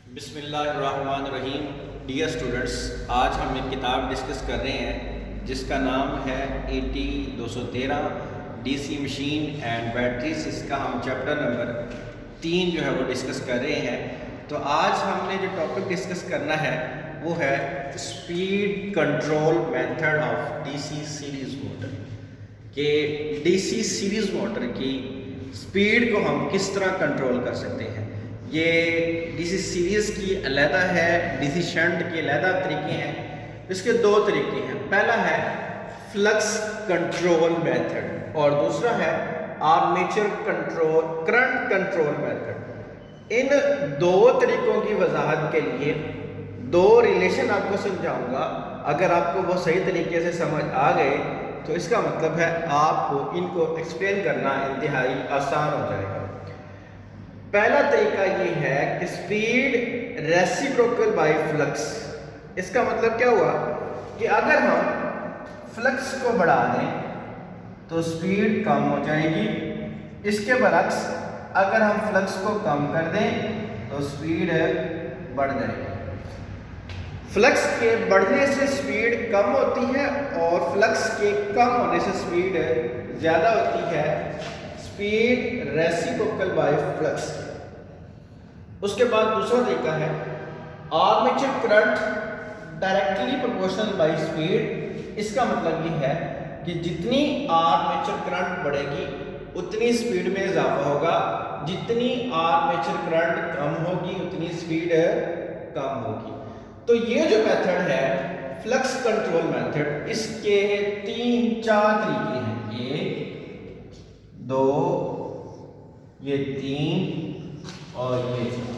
बिस्मिल्लाहिर्रहमानिर्रहीम। Dear students, आज हम एक किताब डिस्कस कर रहे हैं जिसका नाम है AT 213 DC machine and batteries. इसका हम चैप्टर नंबर 3 जो है वो डिस्कस कर रहे हैं। तो आज हमने जो टॉपिक डिस्कस करना है वो है speed control method of DC series motor. कि DC सीरीज़ मोटर की स्पीड को हम किस तरह कंट्रोल कर सकते हैं। ये DC सीरीज़ की अलहदा है, DC शंट के अलहदा तरीके हैं। इसके दो तरीके हैं, पहला है फ्लक्स कंट्रोल मेथड और दूसरा है armature control current control method. इन दो तरीकों की वजाहत के लिए दो रिलेशन आपको समझाऊंगा। अगर आपको वो सही तरीके से समझ आ गए तो इसका मतलब है आपको इनको एक्सप्लेन करना इंतहाई आसान हो जाएगा। पहला तरीका ये है कि स्पीड रेसिप्रोकल बाय फ्लक्स। इसका मतलब क्या हुआ कि अगर हम फ्लक्स को बढ़ा दें तो स्पीड कम हो जाएगी, इसके बरक्स अगर हम फ्लक्स को कम कर दें तो स्पीड बढ़ जाएगी। फ्लक्स के बढ़ने से स्पीड कम होती है और फ्लक्स के कम होने से स्पीड ज़्यादा होती है। Speed reciprocal by flux. उसके बाद दूसरा तरीका है armature current directly proportional by speed. इसका मतलब ये है कि जितनी आर्मेचर करंट बढ़ेगी उतनी स्पीड में इजाफा होगा, जितनी आर्मेचर करंट कम होगी उतनी स्पीड कम होगी। तो ये जो मेथड है फ्लक्स कंट्रोल मेथड, इसके 3-4 तरीके हैं। एक, दो, ये 3 और ये 4।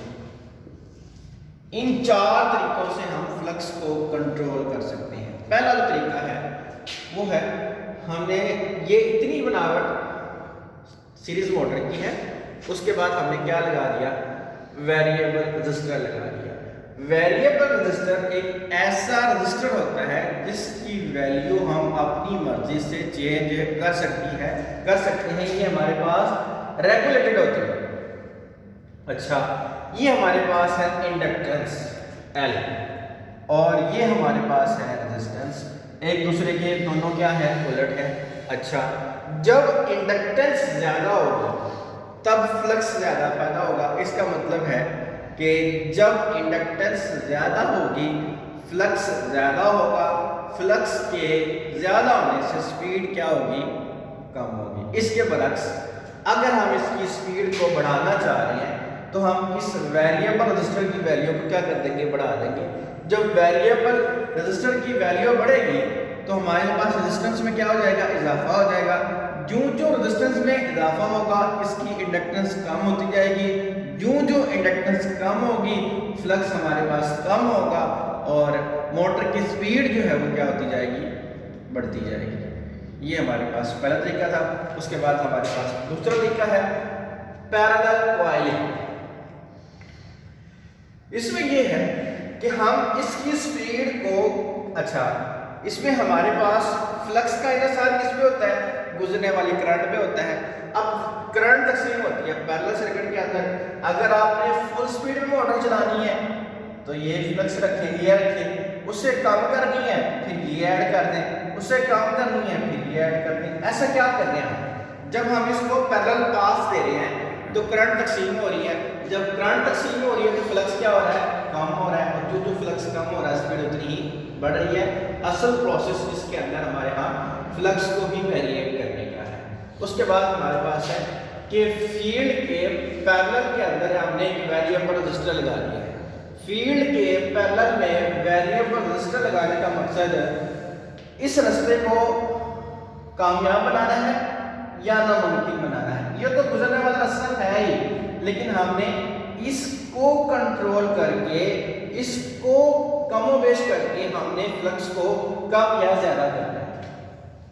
इन 4 तरीकों से हम फ्लक्स को कंट्रोल कर सकते हैं। पहला जो तरीका है वो है, हमने ये इतनी बनावट सीरीज मोटर की है, उसके बाद हमने क्या लगा दिया, वेरिएबल रजिस्टर लगा दिया। वेरिएबल रजिस्टर एक ऐसा रजिस्टर होता है जिसकी वैल्यू हम अपनी मर्जी से चेंज कर सकते हैं। ये हमारे पास रेगुलेटेड होती है। अच्छा, ये हमारे पास है इंडक्टेंस L और ये हमारे पास है रेजिस्टेंस। एक दूसरे के दोनों क्या है, उलट है। अच्छा, जब इंडक्टेंस ज़्यादा होगी तब फ्लक्स ज़्यादा पैदा होगा। इसका मतलब है कि जब इंडक्टेंस ज़्यादा होगी फ्लक्स ज़्यादा होगा। फ्लक्स के ज़्यादा होने से स्पीड क्या होगी, कम होगी। इसके बरक्स अगर हम इसकी स्पीड को बढ़ाना चाह रहे हैं तो हम इस वेरिएबल रजिस्टर की वैल्यू को क्या कर देंगे, बढ़ा देंगे। जब वेरिएबल रजिस्टर की वैल्यू बढ़ेगी तो हमारे पास रेजिस्टेंस में क्या हो जाएगा, इजाफा हो जाएगा। जो रेजिस्टेंस में इजाफा होगा इसकी इंडक्टेंस कम होती जाएगी। जो इंडक्टेंस कम होगी फ्लक्स हमारे पास कम होगा और मोटर की स्पीड जो है वो क्या होती जाएगी, बढ़ती जाएगी। ये हमारे पास पहला तरीका था। उसके बाद हमारे पास दूसरा तरीका है पैरेलल कॉइलिंग। इसमें यह है कि हम इसकी स्पीड को, अच्छा, इसमें हमारे पास फ्लक्स का इन्हिसार किस पे होता है, गुजरने वाली करंट पे होता है। अब करंट तकसीम होती है पैरेलल सर्किट के अंदर। अगर आपने फुल स्पीड में मोटर चलानी है तो ये फ्लक्स रखें, ये रखें। उससे कम करनी है फिर ये ऐड कर दें, उससे कम करनी है फिर ये ऐड कर दें। ऐसा क्या कर रहे हैं, जब हम इसको पैरेलल पास दे रहे हैं तो करंट तकसीम हो रही है। जब करंट तकसीम हो रही है तो फ्लक्स क्या हो रहा है, कम हो रहा है। और जो फ्लक्स कम हो रहा है स्पीड उतनी ही बढ़ रही है। असल प्रोसेस इसके अंदर हमारे यहाँ फ्लक्स को भी वेरिएट करने का है। उसके बाद हमारे पास है कि फील्ड के पैरेलल के अंदर हमने एक वेरिएबल रजिस्टर लगा दिया है। फील्ड के पैरेलल में वेरिएबल रजिस्टर लगाने का मकसद इस रास्ते को कामयाब बनाना है या नामुमकिन बनाना है। ये तो गुजरने वाला रास्ता है ही, लेकिन हमने इसको कंट्रोल करके, इसको कमोबेश करके हमने फ्लक्स को कम या ज्यादा करना है।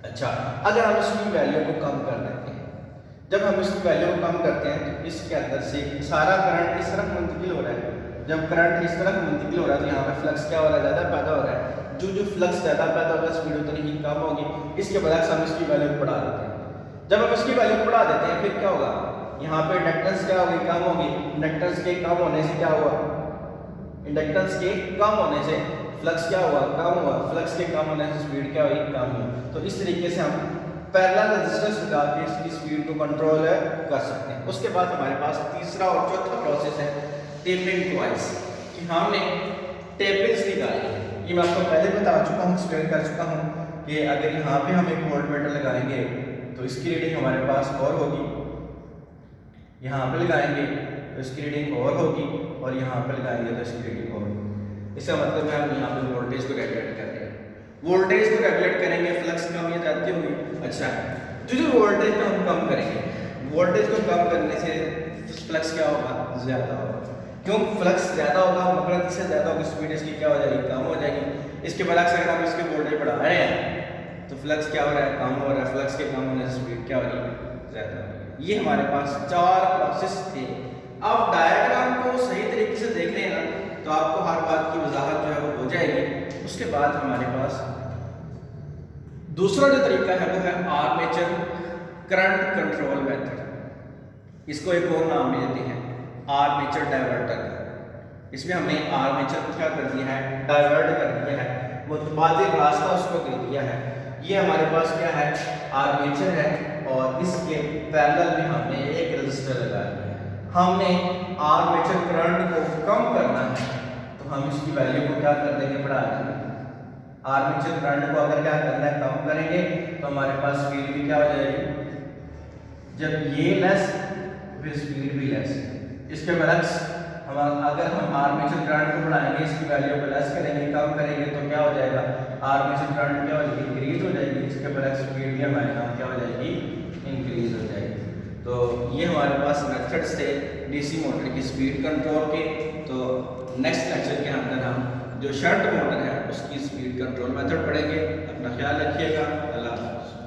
अच्छा, अगर हम इसकी वैल्यू को कम कर देते हैं, जब हम इसकी वैल्यू को कम करते हैं तो इसके अंदर से सारा करंट इस तरफ मुंतकिल हो रहा है। जब करंट इस तरफ मुंतकिल हो रहा है तो यहाँ पे फ्लक्स क्या हो रहा है, ज़्यादा पैदा हो रहा है। जो फ्लक्स ज़्यादा पैदा होगा स्पीड उतनी ही कम होगी। इसके बजाय हम इसकी वैल्यू को बढ़ा देते हैं। जब हम इसकी वैल्यू को बढ़ा देते हैं फिर क्या होगा, यहाँ पे इंडक्टेंस क्या होगी, कम होगी। इंडक्टेंस के कम होने से क्या हुआ, इंडक्टेंस के कम होने से फ्लक्स क्या हुआ, कम हुआ। फ्लक्स के कम होने से स्पीड क्या हुई, कम हुई। तो इस तरीके से हम पैरेलल रेजिस्टेंस लगा के इसकी स्पीड को कंट्रोल कर सकते हैं। उसके बाद हमारे पास तीसरा और चौथा प्रोसेस है टेपिंग कॉइल्स, कि हमने टेपिंग्स निकाली है। ये मैं आपको पहले बता चुका हूँ, एक्सप्लेन कर चुका हूँ कि अगर यहाँ पे हम एक वोल्टमीटर लगाएंगे तो इसकी रीडिंग हमारे पास और होगी, यहाँ पे लगाएंगे तो इसकी रीडिंग और होगी, और यहाँ पे लगाएंगे तो इसकी रीडिंग और होगी। इसका मतलब है हम यहाँ पे वोल्टेज को रेगुलेट कर रहे हैं। वोल्टेज को रेगुलेट करेंगे, फ्लक्स कम या जाती होगी। अच्छा, जो वोल्टेज को हम कम करेंगे, वोल्टेज को कम करने से फ्लक्स क्या होगा, ज़्यादा होगा। क्यों फ्लक्स ज़्यादा होगा, मकड़ती से ज़्यादा होगी, स्पीड इसकी क्या हो जाएगी, कम हो जाएगी। इसके बरक्स अगर हम इसके वोल्टेज बढ़ा रहे हैं तो फ्लक्स क्या हो रहा है, कम हो रहा है। फ्लक्स के कम होने से स्पीड क्या हो रही है, ज़्यादा हो रही है। ये हमारे पास 4 प्रोसेस थे। अब डायग्राम को सही तरीके से देख रहे हैं ना, तो आपको हर बात की वजाहत जो है वो हो जाएगी। उसके बाद हमारे पास दूसरा जो तरीका है वो है आर्मेचर करंट कंट्रोल मेथड। इसको एक और नाम देते हैं आर्मेचर डाइवर्टर। इसमें हमने आर्मेचर को क्या कर दिया है, डाइवर्ट कर दिया है, मुतबादिल रास्ता उसको दे दिया है। ये हमारे पास क्या है, आर्मेचर है, और इसके पैरेलल में हमने एक रेजिस्टर लगा दिया है। हमने आर्मेचर करंट को कम करना है तो हम इसकी वैल्यू को क्या कर देंगे, बढ़ा देंगे। आर्मेचर करंट को अगर क्या करना है, कम करेंगे तो हमारे पास स्पीड भी क्या हो जाएगी, जब ये लेस फिर स्पीड भी लेस। इसके बरक्स अगर हम आर्मेचर करंट को बढ़ाएंगे, इसकी वैल्यू को लेस करेंगे, कम करेंगे तो क्या हो जाएगा, आर्मेचर करंट क्या हो जाएगी, इंक्रीज हो जाएगी। इसके बरक्स स्पीड भी हमारे यहाँ क्या हो जाएगी, इंक्रीज हो जाएगी। तो ये हमारे पास मेथड्स थे डीसी मोटर की स्पीड कंट्रोल के। तो नेक्स्ट लेक्चर के अंदर हम जो शंट मोटर है उसकी स्पीड कंट्रोल मेथड पढ़ेंगे।